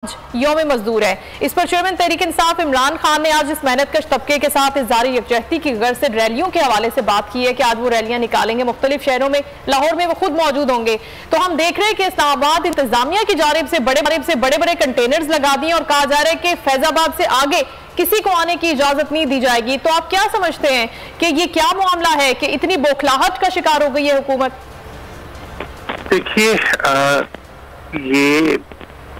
यौम मजदूर है। इस पर चेयरमैन तहरीक इंसाफ इमरान खान ने आज इस मेहनतकश तबके के साथ इज़हार यकजहती की गर्ज से रैलियों के हवाले से बात की है कि आज वो रैलियां निकालेंगे मुख्तलिफ शहरों में। लाहौर में वो खुद मौजूद होंगे। तो हम देख रहे हैं कि इस्लामाबाद इंतजामिया की जानिब से बड़े बड़े कंटेनर्स लगा दिए और कहा जा रहा है कि फैजाबाद से आगे किसी को आने की इजाजत नहीं दी जाएगी। तो आप क्या समझते हैं कि ये क्या मामला है कि इतनी बौखलाहट का शिकार हो गई है हुकूमत? देखिए, ये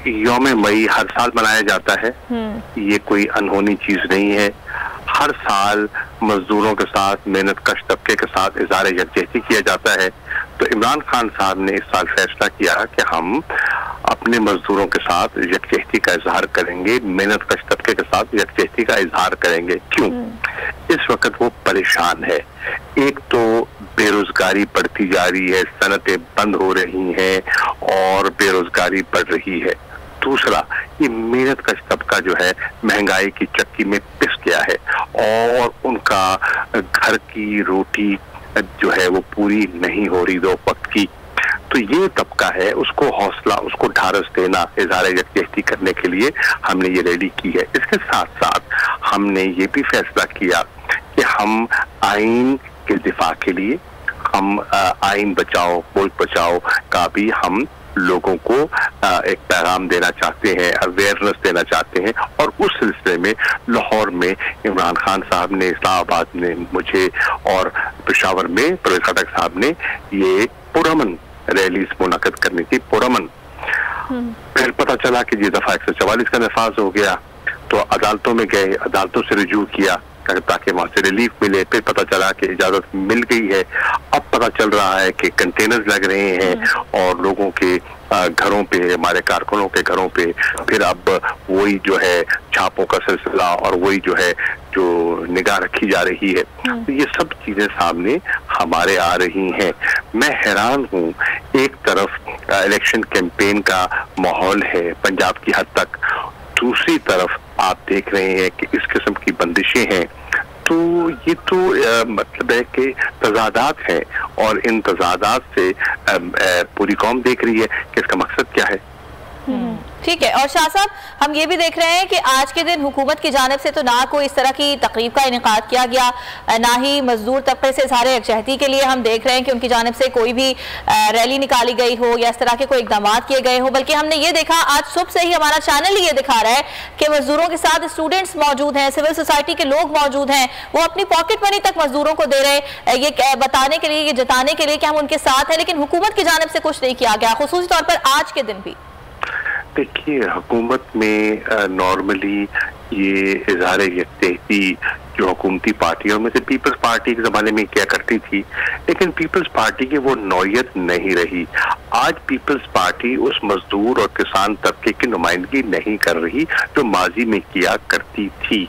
यौम मई हर साल मनाया जाता है। ये कोई अनहोनी चीज नहीं है। हर साल मजदूरों के साथ, मेहनतकश तबके के साथ इज़हार यकजहती किया जाता है। तो इमरान खान साहब ने इस साल फैसला किया कि हम अपने मजदूरों के साथ यकजहती का इजहार करेंगे, मेहनतकश तबके के साथ यकजहती का इजहार करेंगे। क्यों? इस वक्त वो परेशान है। एक तो बेरोजगारी बढ़ती जा रही है, सनतें बंद हो रही हैं और बेरोजगारी बढ़ रही है। दूसरा, ये मेहनतकश तबका जो है महंगाई की चक्की में पिस गया है और उनका घर की रोटी जो है वो पूरी नहीं हो रही दो वक्त की। तो ये तबका है, उसको हौसला, उसको ढारस देना, इज़हार यकजहती करने के लिए हमने ये रैली की है। इसके साथ साथ हमने ये भी फैसला किया कि हम आइन के दिफा के लिए, हम आइन बचाओ मुल्क बचाओ का भी हम लोगों को एक पैगाम देना चाहते हैं, अवेयरनेस देना चाहते हैं। और उस सिलसिले में लाहौर में इमरान खान साहब ने, इस्लामाबाद ने मुझे और पेशावर में परवेज खटक साहब ने ये पुरअमन रैलीज मुनक्किद करनी थी। पुरअमन फिर पता चला कि ये दफा 144 का नफाज हो गया, तो अदालतों में गए, अदालतों से रुजू किया ताकि वहां से रिलीफ मिले। फिर पता चला कि इजाजत मिल गई है। अब पता चल रहा है कि कंटेनर्स लग रहे हैं और लोगों के घरों पे, हमारे कारकुनों के घरों पे फिर अब वही जो है छापों का सिलसिला और वही जो है जो निगाह रखी जा रही है। तो ये सब चीजें सामने हमारे आ रही हैं। मैं हैरान हूँ, एक तरफ इलेक्शन कैंपेन का माहौल है पंजाब की हद तक, दूसरी तरफ आप देख रहे हैं कि इस किस्म की बंदिशें हैं। तो ये तो मतलब है कि तजादात हैं और इन तजादात से पूरी कौम देख रही है कि इसका मकसद क्या है। ठीक है। और शाह साहब, हम ये भी देख रहे हैं कि आज के दिन हुकूमत की जानिब से तो ना कोई इस तरह की तकरीब का इनेकाद किया गया, ना ही मजदूर तबके से इज़हार यकजहती के लिए हम देख रहे हैं कि उनकी जानिब से कोई भी रैली निकाली गई हो या इस तरह के कोई इकदाम किए गए हो। बल्कि हमने ये देखा, आज सुबह से ही हमारा चैनल ही ये दिखा रहा है कि मजदूरों के साथ स्टूडेंट्स मौजूद हैं, सिविल सोसाइटी के लोग मौजूद हैं, वो अपनी पॉकेट मनी तक मजदूरों को दे रहे हैं, ये बताने के लिए, ये जताने के लिए कि हम उनके साथ हैं। लेकिन हुकूमत की जानिब से कुछ नहीं किया गया, खुसूसी तौर पर आज के दिन भी। देखिए, हुकूमत में नॉर्मली ये इज़हार यकजहती जो हुकूमती पार्टियों में से पीपल्स पार्टी के ज़माने में क्या करती थी, लेकिन पीपल्स पार्टी की वो नौयत नहीं रही। आज पीपल्स पार्टी उस मजदूर और किसान तबके की नुमाइंदगी नहीं कर रही जो माजी में किया करती थी।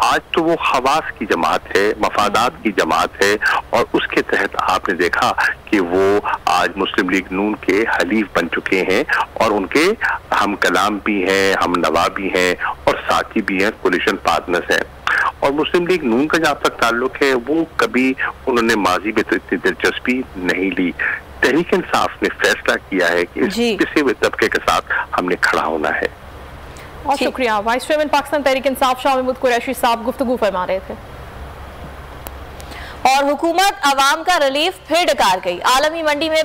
आज तो वो खवास की जमात है, मफादात की जमात है और उसके तहत आपने देखा कि वो आज मुस्लिम लीग नून के हलीफ बन चुके हैं और उनके हम कलाम भी हैं, हम नवा भी हैं और साथी भी हैं, कोलिशन पार्टनर्स हैं। और मुस्लिम लीग नून का जहाँ तक ताल्लुक है, वो कभी उन्होंने माजी में तो इतनी दिलचस्पी नहीं ली। तहरीक इंसाफ ने फैसला किया है कि इस किसी भी तबके के साथ हमने खड़ा होना है। और शुक्रिया। वाइस चेयरमैन पाकिस्तान तहरीक इंसाफ शाह महमूद कुरैशी साहब गुफ्तगू फरमा रहे थे। और हुकूमत अवाम का रिलीफ फिर डकार गई। आलमी मंडी में